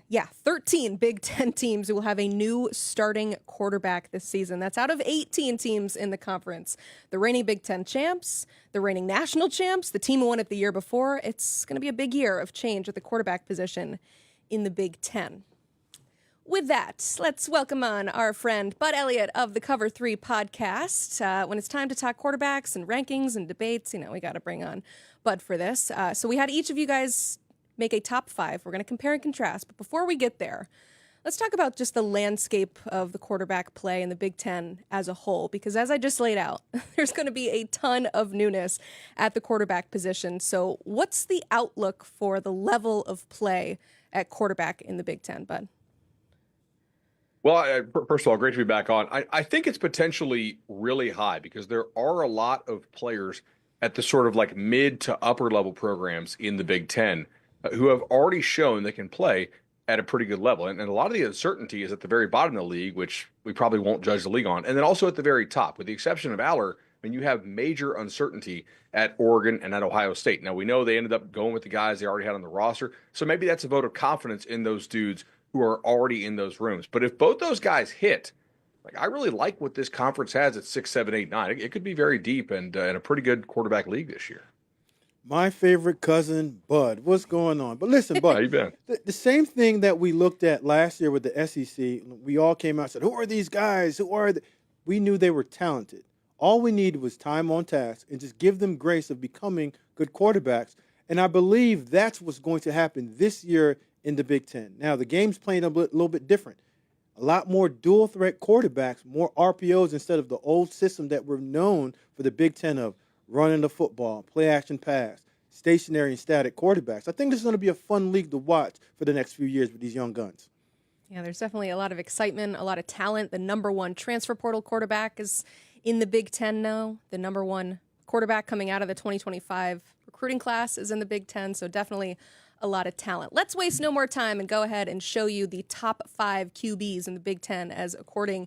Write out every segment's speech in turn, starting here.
Yeah, 13 Big Ten teams who will have a new starting quarterback this season. That's out of 18 teams in the conference. The reigning Big Ten champs, the reigning national champs, the team who won it the year before. It's going to be a big year of change at the quarterback position in the Big Ten. With that, let's welcome on our friend Bud Elliott of the Cover 3 podcast. When it's time to talk quarterbacks and rankings and debates, we got to bring on Bud for this. So we had each of you guys make a top 5. We're going to compare and contrast. But before we get there, let's talk about just the landscape of the quarterback play in the Big Ten as a whole. Because as I just laid out, there's going to be a ton of newness at the quarterback position. So what's the outlook for the level of play at quarterback in the Big Ten, Bud? Well, first of all, great to be back on. I think it's potentially really high because there are a lot of players at the sort of like mid to upper level programs in the Big Ten who have already shown they can play at a pretty good level. And a lot of the uncertainty is at the very bottom of the league, which we probably won't judge the league on. And then also at the very top, with the exception of Aller, you have major uncertainty at Oregon and at Ohio State. Now, we know they ended up going with the guys they already had on the roster. So maybe that's a vote of confidence in those dudes who are already in those rooms. But if both those guys hit, I really like what this conference has at 6, 7, 8, 9. It could be very deep and a pretty good quarterback league this year. My favorite cousin, Bud. What's going on? But listen, Bud, How you been? The same thing that we looked at last year with the SEC, we all came out and said, who are these guys? Who are they? We knew they were talented. All we needed was time on task and just give them grace of becoming good quarterbacks. And I believe that's what's going to happen this year in the Big Ten. Now, the game's playing a little bit different. A lot more dual-threat quarterbacks, more RPOs instead of the old system that we're known for the Big Ten of running the football, play-action pass, stationary and static quarterbacks. I think this is going to be a fun league to watch for the next few years with these young guns. Yeah, there's definitely a lot of excitement, a lot of talent. The number one transfer portal quarterback is in the Big Ten now. The number one quarterback coming out of the 2025 recruiting class is in the Big Ten, so definitely a lot of talent. Let's waste no more time and go ahead and show you the top 5 QBs in the Big Ten as according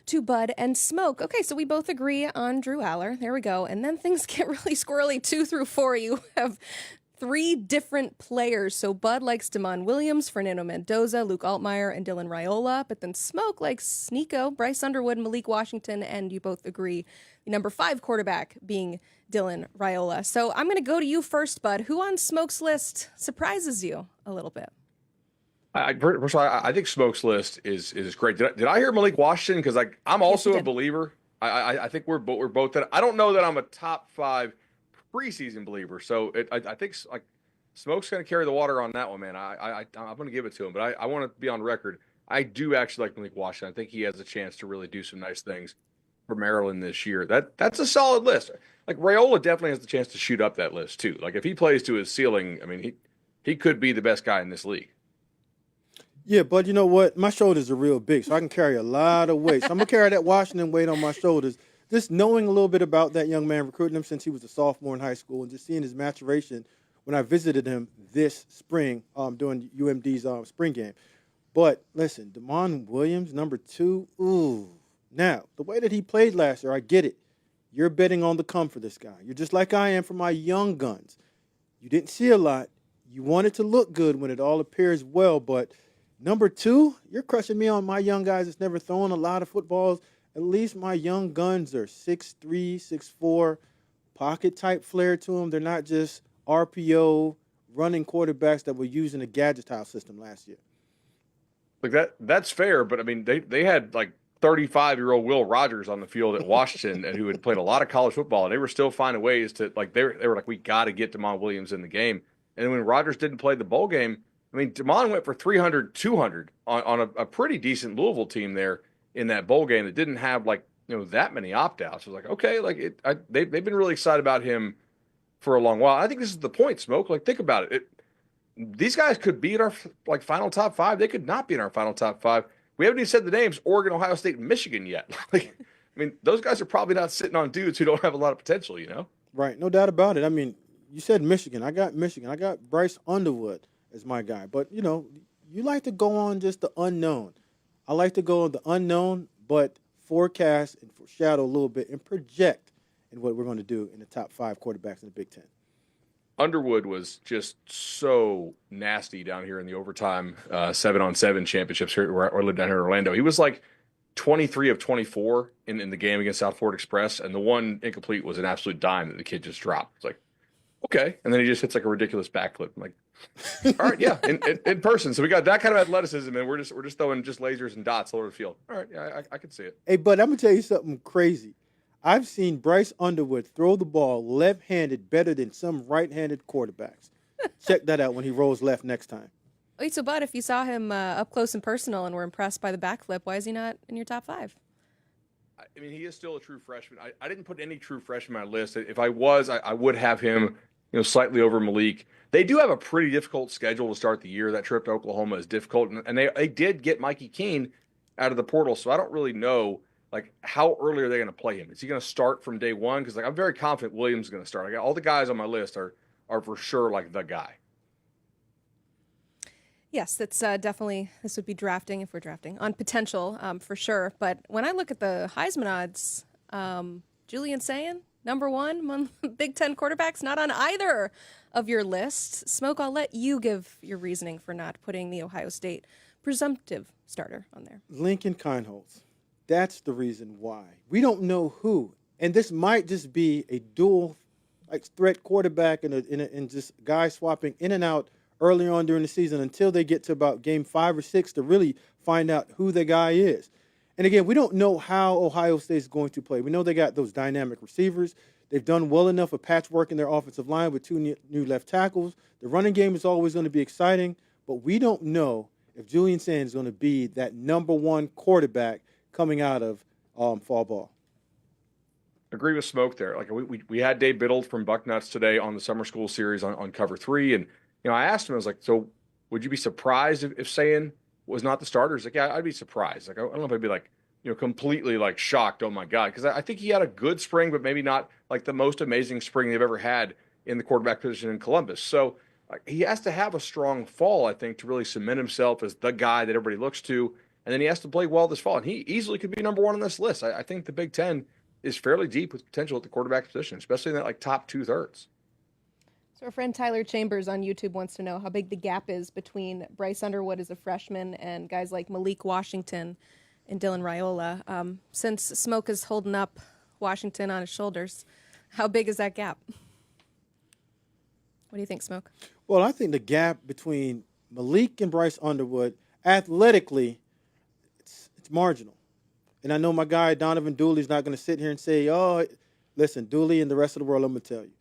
to Bud and Smoke. Okay, so we both agree on Drew Aller. There we go. And then things get really squirrely. 2 through 4, you have 3 different players. So Bud likes Damon Williams, Fernando Mendoza, Luke Altmaier, and Dylan Raiola. But then Smoke likes Nico, Bryce Underwood, Malik Washington, and you both agree the number 5 quarterback being Dylan Raiola. So I'm going to go to you first, Bud. Who on Smoke's list surprises you a little bit? First of all, I think Smoke's list is great. Did I hear Malik Washington? Because I'm also a believer. I think we're both that. I don't know that I'm a top 5 preseason believer. So I think Smoke's going to carry the water on that one, man. I'm going to give it to him. But I want to be on record. I do actually like Malik Washington. I think he has a chance to really do some nice things for Maryland this year. That's a solid list. Raiola definitely has the chance to shoot up that list too. If he plays to his ceiling, he could be the best guy in this league. Yeah, but you know what? My shoulders are real big, so I can carry a lot of weight. So I'm going to carry that Washington weight on my shoulders. Just knowing a little bit about that young man, recruiting him since he was a sophomore in high school, and just seeing his maturation when I visited him this spring during UMD's spring game. But listen, Damon Williams, number 2, ooh. Now, the way that he played last year, I get it. You're betting on the come for this guy. You're just like I am for my young guns. You didn't see a lot. You want it to look good when it all appears well, but number 2, you're crushing me on my young guys that's never thrown a lot of footballs. At least my young guns are 6'3", 6'4", pocket-type flair to them. They're not just RPO running quarterbacks that were using a gadget-style system last year. That's fair, but they had 35-year-old Will Rogers on the field at Washington and who had played a lot of college football, and they were still finding ways to they were like, we got to get Damon Williams in the game. And when Rogers didn't play the bowl game, Damon went for 300, 200 on a pretty decent Louisville team there in that bowl game that didn't have that many opt-outs. It was they've been really excited about him for a long while. I think this is the point, Smoke. Think about it. These guys could be in our final top 5. They could not be in our final top 5. We haven't even said the names Oregon, Ohio State, and Michigan yet. Those guys are probably not sitting on dudes who don't have a lot of potential, Right, no doubt about it. You said Michigan. I got Michigan. I got Bryce Underwood as my guy. But, you like to go on just the unknown. I like to go on the unknown, but forecast and foreshadow a little bit and project in what we're going to do in the top 5 quarterbacks in the Big Ten. Underwood was just so nasty down here in the overtime 7-on-7 championships here where I lived down here in Orlando. He was like 23 of 24 in the game against South Florida Express, and the one incomplete was an absolute dime that the kid just dropped. It's like, okay. And then he just hits like a ridiculous backflip. I'm like, all right, yeah, in person. So we got that kind of athleticism, and we're just throwing just lasers and dots all over the field. All right, yeah, I can see it. Hey, bud, I'm gonna tell you something crazy. I've seen Bryce Underwood throw the ball left-handed better than some right-handed quarterbacks. Check that out when he rolls left next time. Wait, so Bud, if you saw him up close and personal and were impressed by the backflip, why is he not in your top 5? I mean, he is still a true freshman. I didn't put any true freshmen on my list. If I was, I would have him, slightly over Malik. They do have a pretty difficult schedule to start the year. That trip to Oklahoma is difficult, and they did get Mikey Keene out of the portal, so I don't really know like how early are they going to play him? Is he going to start from day one? Because like I'm very confident Williams is going to start. I got all the guys on my list are for sure like the guy. Yes, that's definitely, this would be drafting if we're drafting on potential for sure. But when I look at the Heisman odds, Julian Sayin, number 1 among Big Ten quarterbacks, not on either of your lists. Smoke, I'll let you give your reasoning for not putting the Ohio State presumptive starter on there. Lincoln Kienholz. That's the reason why. We don't know who. And this might just be a dual threat quarterback and just guys swapping in and out early on during the season until they get to about game 5 or 6 to really find out who the guy is. And again, we don't know how Ohio State is going to play. We know they got those dynamic receivers. They've done well enough of patchwork in their offensive line with 2 new left tackles. The running game is always going to be exciting, but we don't know if Julian Sayin is going to be that number 1 quarterback coming out of fall ball. Agree with Smoke there. Like we had Dave Biddle from Bucknuts today on the summer school series on Cover 3, and I asked him, I was like, so would you be surprised if Sayin was not the starter? He's like, yeah, I'd be surprised. Like I don't know if I'd be like completely like shocked. Oh my God, because I think he had a good spring, but maybe not like the most amazing spring they've ever had in the quarterback position in Columbus. So he has to have a strong fall, I think, to really cement himself as the guy that everybody looks to. And then he has to play well this fall. And he easily could be number 1 on this list. I think the Big Ten is fairly deep with potential at the quarterback position, especially in that like top 2/3. So our friend Tyler Chambers on YouTube wants to know how big the gap is between Bryce Underwood as a freshman and guys like Malik Washington and Dylan Raiola. Since Smoke is holding up Washington on his shoulders, how big is that gap? What do you think, Smoke? Well, I think the gap between Malik and Bryce Underwood, athletically, it's marginal. And I know my guy Donovan Dooley's not going to sit here and say, oh, listen, Dooley and the rest of the world, I'm going to tell you.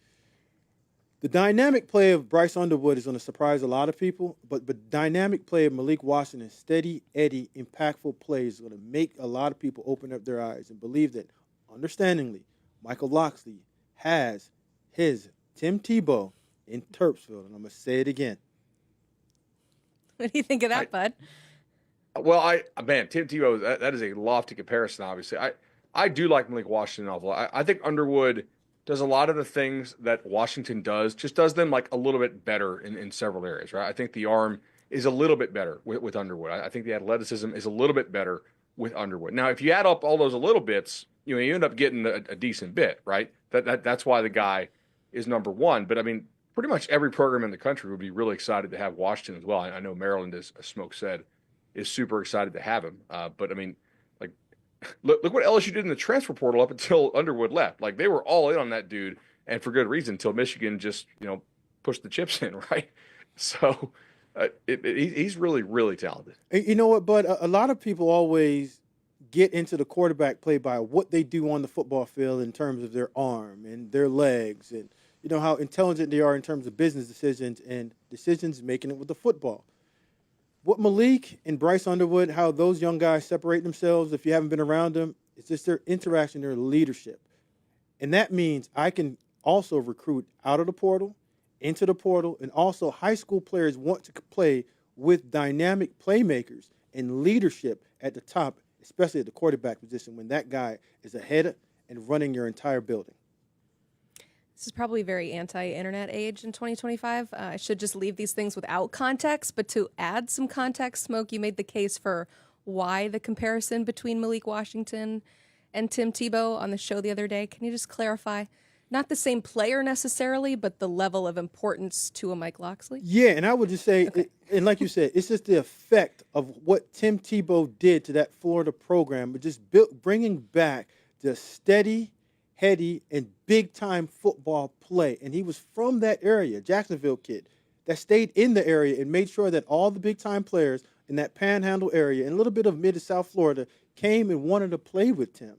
The dynamic play of Bryce Underwood is going to surprise a lot of people, but the dynamic play of Malik Washington, steady, Eddie, impactful plays is going to make a lot of people open up their eyes and believe that, understandingly, Michael Locksley has his Tim Tebow in Terpsville. And I'm going to say it again. What do you think of that, Bud? Well, Tim Tebow, that is a lofty comparison, obviously. I do like Malik Washington an awful lot. I think Underwood does a lot of the things that Washington does, just does them like a little bit better in several areas, right? I think the arm is a little bit better with Underwood. I think the athleticism is a little bit better with Underwood. Now, if you add up all those little bits, you end up getting a decent bit, right? That's why the guy is number 1. But I mean, pretty much every program in the country would be really excited to have Washington as well. I know Maryland, as Smoke said, is super excited to have him. But I mean, like, look what LSU did in the transfer portal up until Underwood left. Like they were all in on that dude, and for good reason, until Michigan just pushed the chips in, right? So he's really, really talented. You know what, Bud? A lot of people always get into the quarterback play by what they do on the football field in terms of their arm and their legs, and how intelligent they are in terms of business decisions and decisions making it with the football. What Malik and Bryce Underwood, how those young guys separate themselves, if you haven't been around them, it's just their interaction, their leadership. And that means I can also recruit out of the portal, into the portal, and also high school players want to play with dynamic playmakers and leadership at the top, especially at the quarterback position, when that guy is ahead and running your entire building. This is probably very anti-internet age in 2025. I should just leave these things without context, but to add some context, Smoke, you made the case for why the comparison between Malik Washington and Tim Tebow on the show the other day. Can you just clarify Not the same player necessarily, but the level of importance to a Mike Locksley? Yeah, and I would just say, and like you said, it's just the effect of what Tim Tebow did to that Florida program, but just bringing back the steady, heady, and big-time football play. And he was from that area, Jacksonville kid, that stayed in the area and made sure that all the big-time players in that Panhandle area and a little bit of mid to South Florida came and wanted to play with Tim.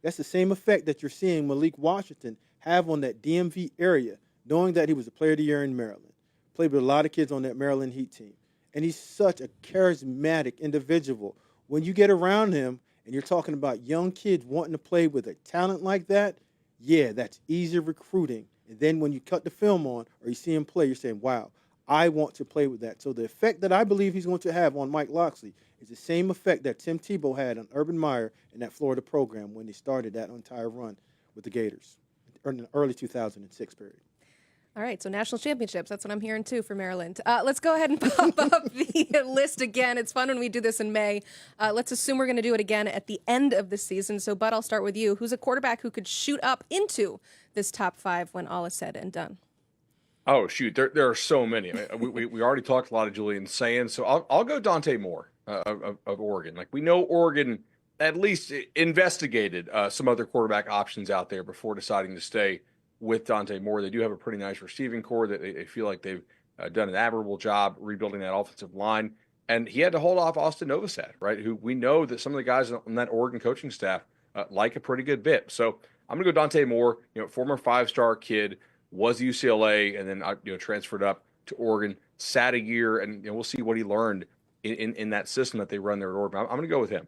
That's the same effect that you're seeing Malik Washington have on that DMV area, knowing that he was a player of the year in Maryland. Played with a lot of kids on that Maryland Heat team. And he's such a charismatic individual. When you get around him and you're talking about young kids wanting to play with a talent like that, yeah, that's easy recruiting. And then when you cut the film on or you see him play, you're saying, wow, I want to play with that. So the effect that I believe he's going to have on Mike Locksley is the same effect that Tim Tebow had on Urban Meyer in that Florida program when they started that entire run with the Gators in the early 2006 period. All right, so national championships. That's what I'm hearing, too, for Maryland. Let's go ahead and pop up the list again. It's fun when we do this in May. Let's assume we're going to do it again at the end of the season. So, Bud, I'll start with you. Who's a quarterback who could shoot up into this top 5 when all is said and done? Oh, shoot. There are so many. I mean, we already talked a lot of Julian Sayin, so I'll go Dante Moore of Oregon. Like, we know Oregon at least investigated some other quarterback options out there before deciding to stay with Dante Moore. They do have a pretty nice receiving core that they feel like they've done an admirable job rebuilding that offensive line. And he had to hold off Austin Novosad, right, who we know that some of the guys on that Oregon coaching staff like a pretty good bit. So I'm going to go Dante Moore, former 5-star kid, was UCLA, and then transferred up to Oregon, sat a year, and we'll see what he learned in that system that they run there at Oregon. I'm going to go with him.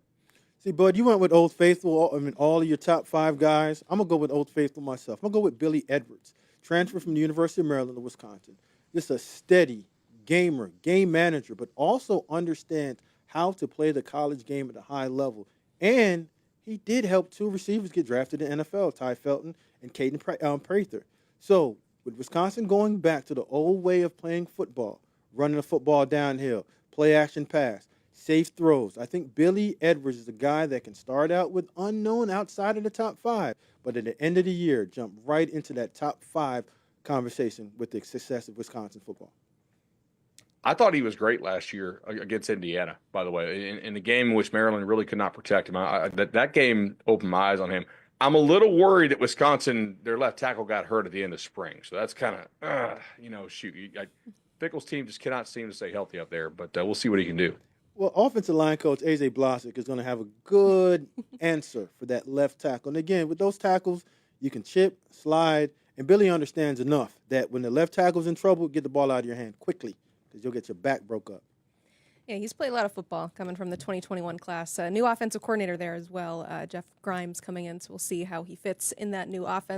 See, Bud, you went with Old Faithful. I mean, all of your top 5 guys. I'm going to go with Old Faithful myself. I'm going to go with Billy Edwards, transferred from the University of Maryland to Wisconsin. Just a steady gamer, game manager, but also understands how to play the college game at a high level. And he did help 2 receivers get drafted in the NFL, Ty Felton and Caden Prather. So with Wisconsin going back to the old way of playing football, running the football downhill, play action pass, safe throws, I think Billy Edwards is a guy that can start out with unknown outside of the top 5, but at the end of the year, jump right into that top 5 conversation with the success of Wisconsin football. I thought he was great last year against Indiana, by the way, in the game in which Maryland really could not protect him. That game opened my eyes on him. I'm a little worried that Wisconsin, their left tackle got hurt at the end of spring. So that's kind of, shoot. Fickle's team just cannot seem to stay healthy up there, but we'll see what he can do. Well, offensive line coach A.J. Blasick is going to have a good answer for that left tackle. And again, with those tackles, you can chip, slide, and Billy understands enough that when the left tackle's in trouble, get the ball out of your hand quickly because you'll get your back broke up. Yeah, he's played a lot of football coming from the 2021 class. New offensive coordinator there as well, Jeff Grimes coming in, so we'll see how he fits in that new offense.